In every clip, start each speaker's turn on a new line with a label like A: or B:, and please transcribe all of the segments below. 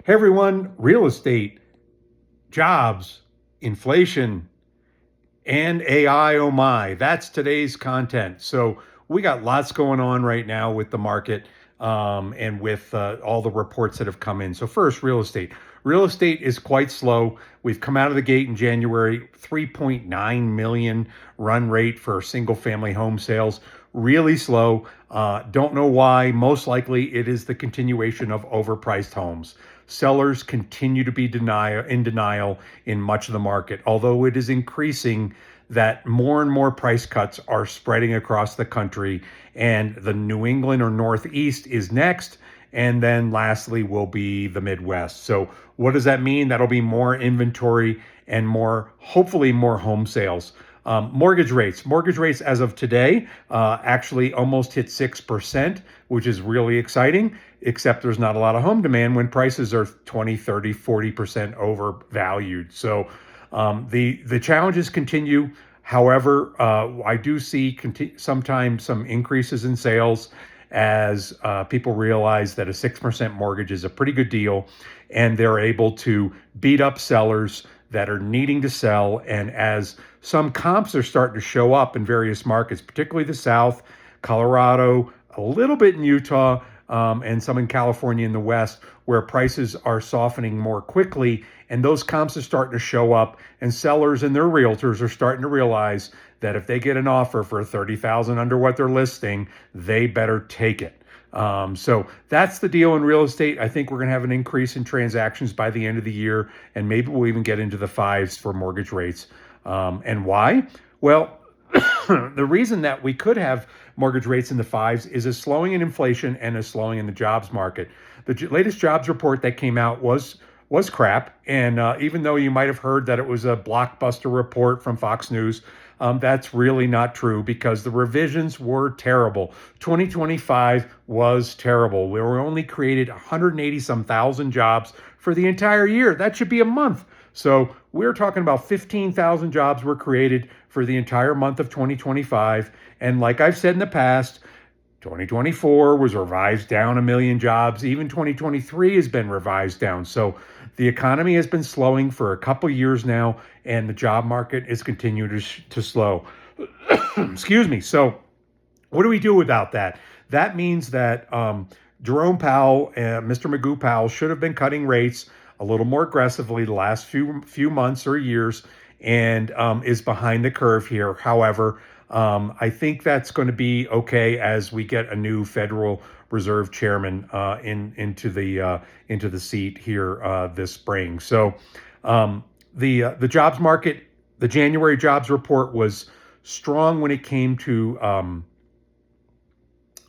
A: Hey everyone, real estate, jobs, inflation, and AI, oh my. That's today's content. So we got lots going on right now with the market and with all the reports that have come in. So first, real estate. Real estate is quite slow. We've come out of the gate in January, 3.9 million run rate for single family home sales. Really slow. Don't know why. Most likely it is the continuation of overpriced homes. Sellers continue to be in denial in much of the market, although it is increasing that more and more price cuts are spreading across the country, and the New England or Northeast is next. And then lastly will be the Midwest. So, what does that mean? That'll be more inventory and hopefully, more home sales. Mortgage rates as of today actually almost hit 6%, which is really exciting, except there's not a lot of home demand when prices are 20, 30, 40% overvalued. So the challenges continue. However, I do see sometimes some increases in sales as people realize that a 6% mortgage is a pretty good deal, and they're able to beat up sellers that are needing to sell. And as some comps are starting to show up in various markets, particularly the South, Colorado, a little bit in Utah, and some in California in the West, where prices are softening more quickly, and those comps are starting to show up, and sellers and their realtors are starting to realize that if they get an offer for 30,000 under what they're listing, they better take it. So that's the deal in real estate. I think we're going to have an increase in transactions by the end of the year, and maybe we'll even get into the fives for mortgage rates. And why? Well, the reason that we could have mortgage rates in the fives is a slowing in inflation and a slowing in the jobs market. The latest jobs report that came out was crap, and even though you might have heard that it was a blockbuster report from Fox News, that's really not true because the revisions were terrible. 2025 was terrible. We were only created 180 some thousand jobs for the entire year. That should be a month. So we're talking about 15,000 jobs were created for the entire month of 2025. And like I've said in the past, 2024 was revised down a million jobs. Even 2023 has been revised down. So the economy has been slowing for a couple years now, and the job market is continuing to slow. Excuse me. So what do we do about that? That means that Jerome Powell, Mr. Magoo Powell, should have been cutting rates a little more aggressively the last few months or years, and is behind the curve here. However, I think that's going to be okay as we get a new Federal Reserve chairman into the seat here this spring. So the jobs market, the January jobs report was strong when it came to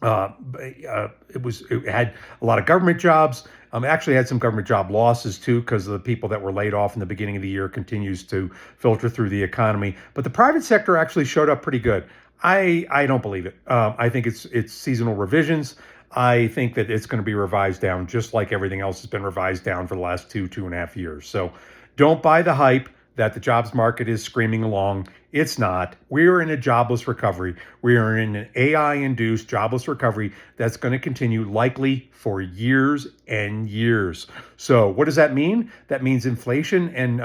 A: it had a lot of government jobs. It actually had some government job losses too, because the people that were laid off in the beginning of the year continues to filter through the economy. But the private sector actually showed up pretty good. I don't believe it. I think it's seasonal revisions. I think that it's going to be revised down, just like everything else has been revised down for the last 2.5 years. So don't buy the hype that the jobs market is screaming along. It's not. We're in a jobless recovery. We are in an AI-induced jobless recovery that's going to continue likely for years and years. So what does that mean? That means inflation and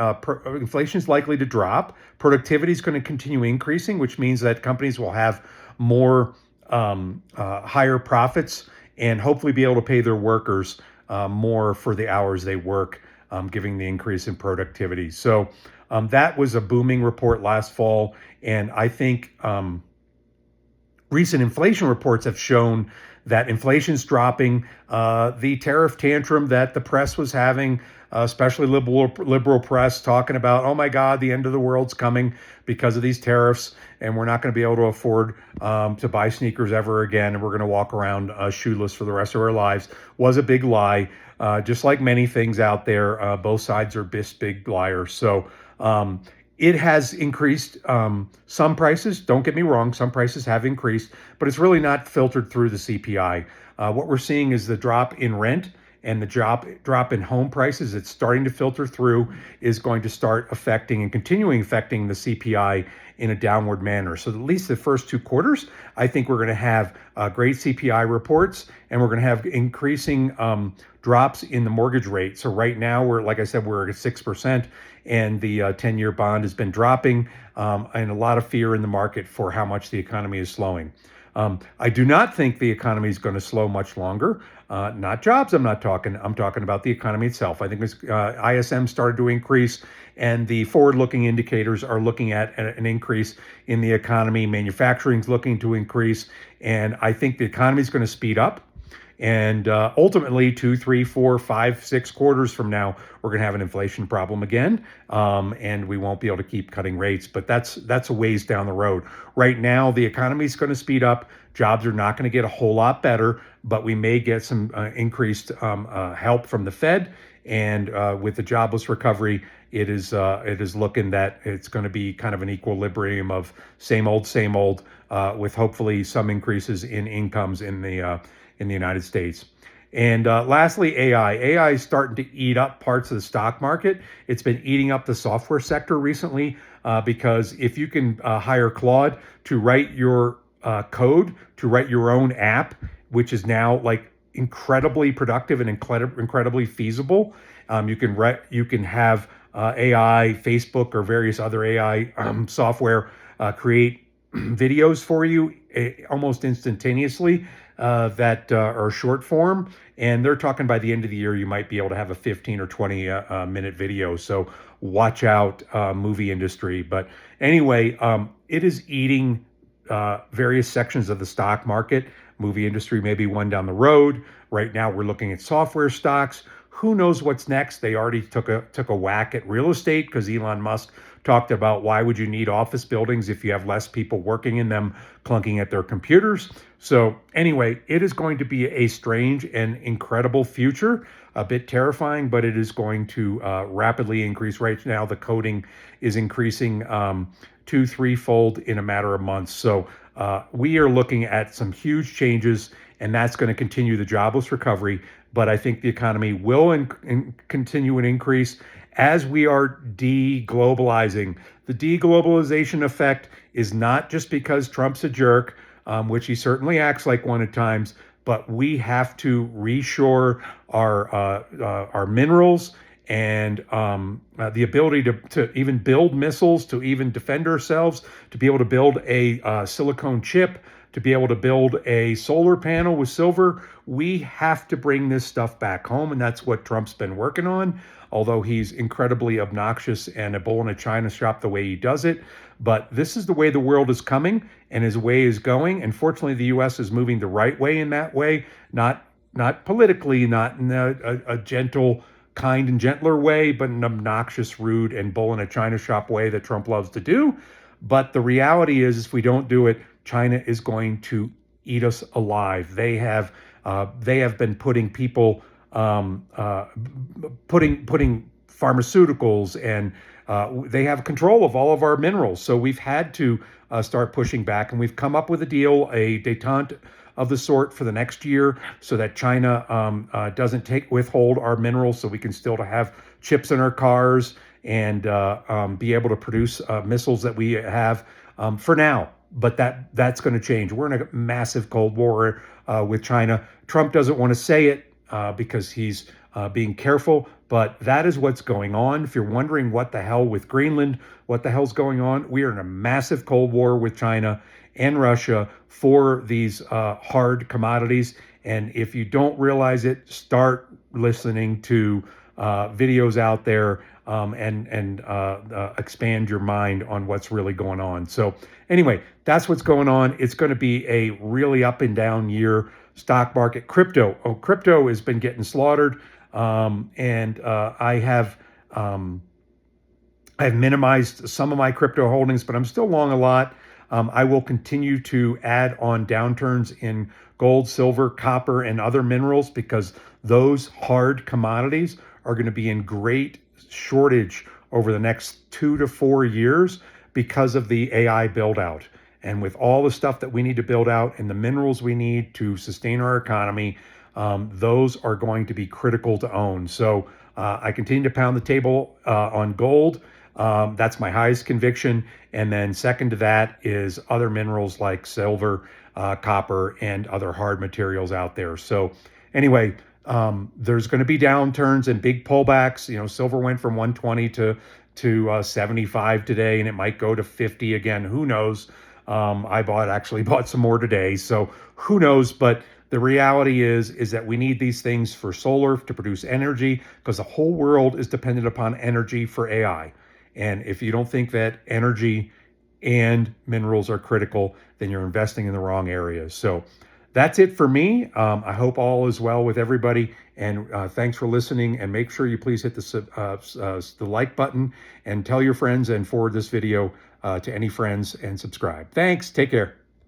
A: inflation is likely to drop. Productivity is going to continue increasing, which means that companies will have more higher profits and hopefully be able to pay their workers more for the hours they work, giving the increase in productivity. So that was a booming report last fall. And I think recent inflation reports have shown that inflation's dropping. The tariff tantrum that the press was having, especially liberal press, talking about, oh my God, the end of the world's coming because of these tariffs, and we're not going to be able to afford to buy sneakers ever again, and we're going to walk around shoeless for the rest of our lives, was a big lie. Just like many things out there, both sides are big liars. So it has increased some prices. Don't get me wrong, some prices have increased, but it's really not filtered through the CPI. What we're seeing is the drop in rent and the drop in home prices, it's starting to filter through, is going to start affecting and continuing affecting the CPI in a downward manner. So at least the first 2 quarters, I think we're going to have great CPI reports, and we're going to have increasing drops in the mortgage rate. So right now, like I said, we're at 6%, and the 10-year bond has been dropping, and a lot of fear in the market for how much the economy is slowing. I do not think the economy is going to slow much longer. Not jobs. I'm talking about the economy itself. I think ISM started to increase, and the forward-looking indicators are looking at an increase in the economy. Manufacturing's looking to increase, and I think the economy is going to speed up. And ultimately, 2, 3, 4, 5, 6 quarters from now, we're going to have an inflation problem again, and we won't be able to keep cutting rates. But that's a ways down the road. Right now, the economy is going to speed up. Jobs are not going to get a whole lot better, but we may get some increased help from the Fed. And with the jobless recovery, it is looking that it's going to be kind of an equilibrium of same old, with hopefully some increases in incomes in the United States. And lastly, AI. AI is starting to eat up parts of the stock market. It's been eating up the software sector recently, because if you can hire Claude to write your code, to write your own app, which is now like incredibly productive and incredibly feasible, you can have AI, Facebook, or various other AI software create videos for you almost instantaneously, that are short form, and they're talking by the end of the year you might be able to have a 15 or 20 minute video. So watch out, movie industry. But anyway, it is eating various sections of the stock market. Movie industry may be one down the road. Right now we're looking at software stocks. Who knows what's next? They already took a whack at real estate, because Elon Musk talked about why would you need office buildings if you have less people working in them, clunking at their computers. So anyway, it is going to be a strange and incredible future, a bit terrifying, but it is going to rapidly increase. Right now, the coding is increasing 2-3-fold in a matter of months. So we are looking at some huge changes, and that's going to continue the jobless recovery. But I think the economy will continue an increase as we are deglobalizing. The deglobalization effect is not just because Trump's a jerk, which he certainly acts like one at times, but we have to reshore our minerals and the ability to even build missiles, to even defend ourselves, to be able to build a silicone chip, to be able to build a solar panel with silver. We have to bring this stuff back home, and that's what Trump's been working on, although he's incredibly obnoxious and a bull in a china shop the way he does it. But this is the way the world is coming, and his way is going. And fortunately, the U.S. is moving the right way in that way, not politically, not in a gentle, kind and gentler way, but an obnoxious, rude, and bull in a china shop way that Trump loves to do. But the reality is, if we don't do it, China is going to eat us alive. They have been putting people, putting pharmaceuticals, and they have control of all of our minerals. So we've had to start pushing back, and we've come up with a deal, a détente of the sort for the next year, so that China doesn't withhold our minerals, so we can still have chips in our cars and be able to produce missiles that we have for now. But that's going to change. We're in a massive Cold War with China. Trump doesn't want to say it because he's being careful, but that is what's going on. If you're wondering what the hell with Greenland, what the hell's going on, we are in a massive Cold War with China and Russia for these hard commodities. And if you don't realize it, start listening to videos out there and expand your mind on what's really going on. So anyway, that's what's going on. It's going to be a really up and down year. Stock market, crypto has been getting slaughtered, and I've minimized some of my crypto holdings, but I'm still long a lot. I will continue to add on downturns in gold, silver, copper, and other minerals, because those hard commodities are going to be in great shortage over the next 2 to 4 years because of the AI build out. And with all the stuff that we need to build out and the minerals we need to sustain our economy, those are going to be critical to own. So I continue to pound the table on gold. That's my highest conviction. And then second to that is other minerals like silver, copper, and other hard materials out there. So anyway, there's going to be downturns and big pullbacks. Silver went from 120 to 75 today, and it might go to 50 again. Who knows? I actually bought some more today, so who knows? But the reality is that we need these things for solar to produce energy, because the whole world is dependent upon energy for AI. And if you don't think that energy and minerals are critical, then you're investing in the wrong areas. So that's it for me. I hope all is well with everybody. And thanks for listening. And make sure you please hit the like button and tell your friends and forward this video to any friends and subscribe. Thanks. Take care.